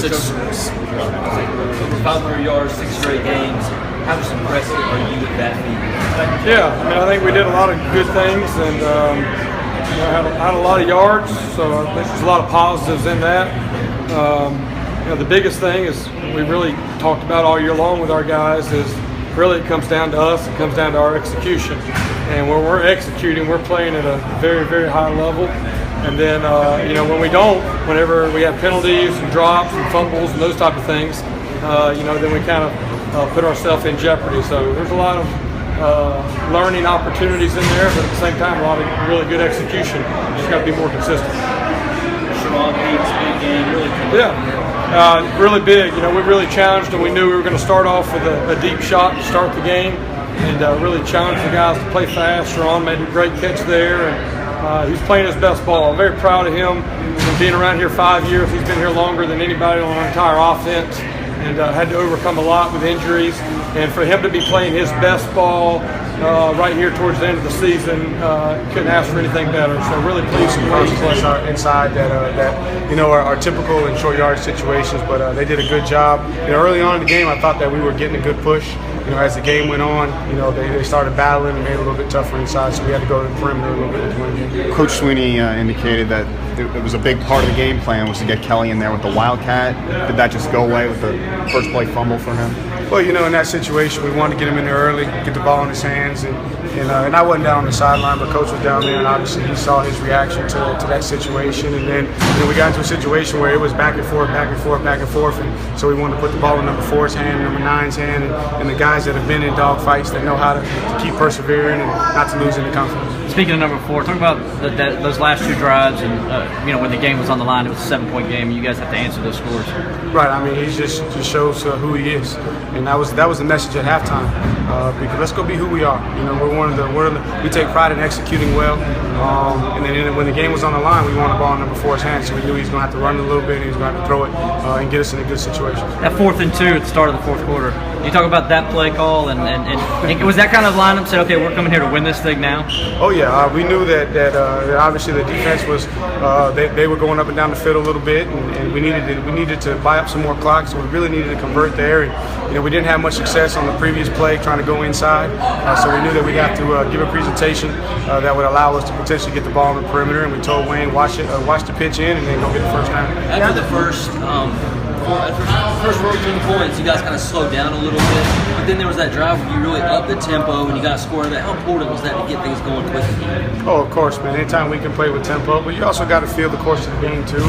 such over 500 yards, 6 straight games. How just impressed are you with that feat? Yeah, I mean, I think we did a lot of good things, and had a lot of yards, so I think there's a lot of positives in that. The biggest thing is we really talked about all year long with our guys is really it comes down to us. It comes down to our execution, and when we're executing, we're playing at a very, very high level. And then, when we don't, whenever we have penalties and drops and fumbles and those type of things, then we kind of put ourselves in jeopardy. So there's a lot of learning opportunities in there, but at the same time, a lot of really good execution. You just got to be more consistent. Big game, really. Yeah, really big. We really challenged, and we knew we were going to start off with a deep shot to start the game, and really challenged the guys to play fast. Sharon made a great catch there, and he's playing his best ball. I'm very proud of him. From being around here 5 years, he's been here longer than anybody on our entire offense, and had to overcome a lot with injuries. And for him to be playing his best ball right here towards the end of the season, couldn't ask for anything better. So really pleased with the play. Inside that are typical in short yardage situations, but they did a good job. Early on in the game, I thought that we were getting a good push. As the game went on, they started battling and made it a little bit tougher inside, so we had to go to the perimeter a little bit to win the game. Coach Sweeney indicated that it was a big part of the game plan was to get Kelly in there with the Wildcat. Did that just go away with the first play fumble for him? Well, in that situation, we wanted to get him in there early, get the ball in his hands, and I wasn't down on the sideline, but Coach was down there, and obviously he saw his reaction to that situation, and then we got into a situation where it was back and forth, and so we wanted to put the ball in number 4's hand, number 9's hand, and the guys that have been in dog fights that know how to keep persevering and not to lose any confidence. Speaking of number 4, talk about those last 2 drives, and when the game was on the line, it was a 7-point game, and you guys have to answer those scores. Right. I mean, he just shows who he is, and that was the message at halftime. Because let's go be who we are. We take pride in executing well, and then when the game was on the line, we wanted the ball in number 4's hands, so we knew he was going to have to run a little bit, and he was going to have to throw it and get us in a good situation. That 4th and 2 at the start of the 4th quarter. You talk about that play call, and was that kind of lineup said, okay, we're coming here to win this thing now? Oh yeah, we knew that obviously the defense was they were going up and down the field a little bit, and we needed to buy up some more clock, so we really needed to convert there. And we didn't have much success on the previous play trying to go inside, so we knew that we'd have to give a presentation that would allow us to potentially get the ball on the perimeter. And we told Wayne watch the pitch in, and then go get the first down. After the first 14 points, you guys kind of slowed down a little bit, but then there was that drive where you really upped the tempo and you got scored. How important was that to get things going quickly? Oh, of course, man. Anytime we can play with tempo, but you also got to feel the course of the game too,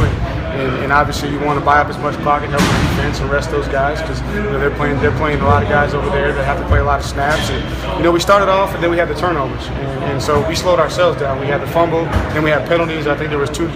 and obviously you want to buy up as much clock and help the defense and rest those guys because they're playing a lot of guys over there that have to play a lot of snaps. And we started off and then we had the turnovers, and so we slowed ourselves down. We had the fumble, then we had penalties. I think there was two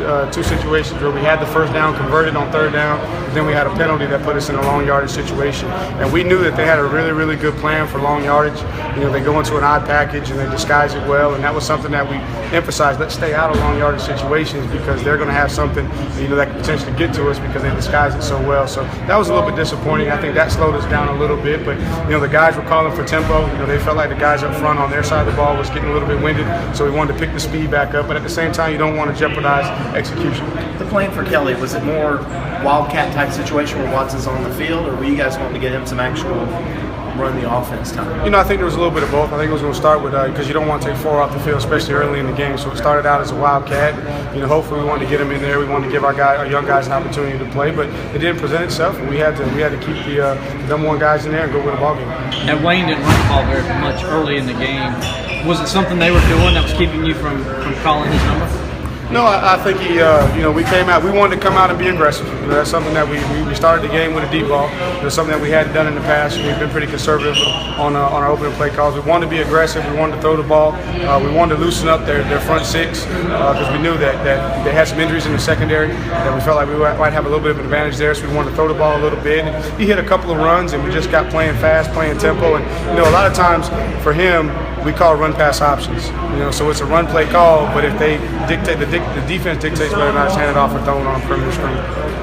situations where we had the first down converted on 3rd down, and then we had a penalty that put us in a long yardage situation. And we knew that they had a really, really good plan for long yardage. They go into an odd package and they disguise it well, and that was something that we emphasized. Let's stay out of long yardage situations because they're going to have something that could potentially get to us because they disguise it so well. So that was a little bit disappointing. I think that slowed us down a little bit, but the guys were calling for tempo. They felt like the guys up front on their side of the ball was getting a little bit winded, so we wanted to pick the speed back up, but at the same time you don't want to jeopardize execution. The plan for Kelly, was it more Wildcat type situation where Watson's on the field, or were you guys wanting to get him some actual run the offense time? I think there was a little bit of both. I think it was going to start with because you don't want to take 4 off the field, especially early in the game. So it started out as a Wildcat. Hopefully we wanted to get him in there. We wanted to give our young guys an opportunity to play, but it didn't present itself, and we had to keep the number 1 guys in there and go win a ball game. And Wayne didn't run the ball very much early in the game. Was it something they were doing that was keeping you from calling his number? No, I think we came out. We wanted to come out and be aggressive. That's something that we started the game with a deep ball. It's something that we hadn't done in the past. We've been pretty conservative on our opening play calls. We wanted to be aggressive. We wanted to throw the ball. We wanted to loosen up their front 6 because we knew that they had some injuries in the secondary. That we felt like we might have a little bit of an advantage there. So we wanted to throw the ball a little bit. And he hit a couple of runs, and we just got playing fast, playing tempo. And a lot of times for him, we call run pass options. So it's a run play call, but if they dictate the defense dictates whether or not it's handed off or thrown on a perimeter screen.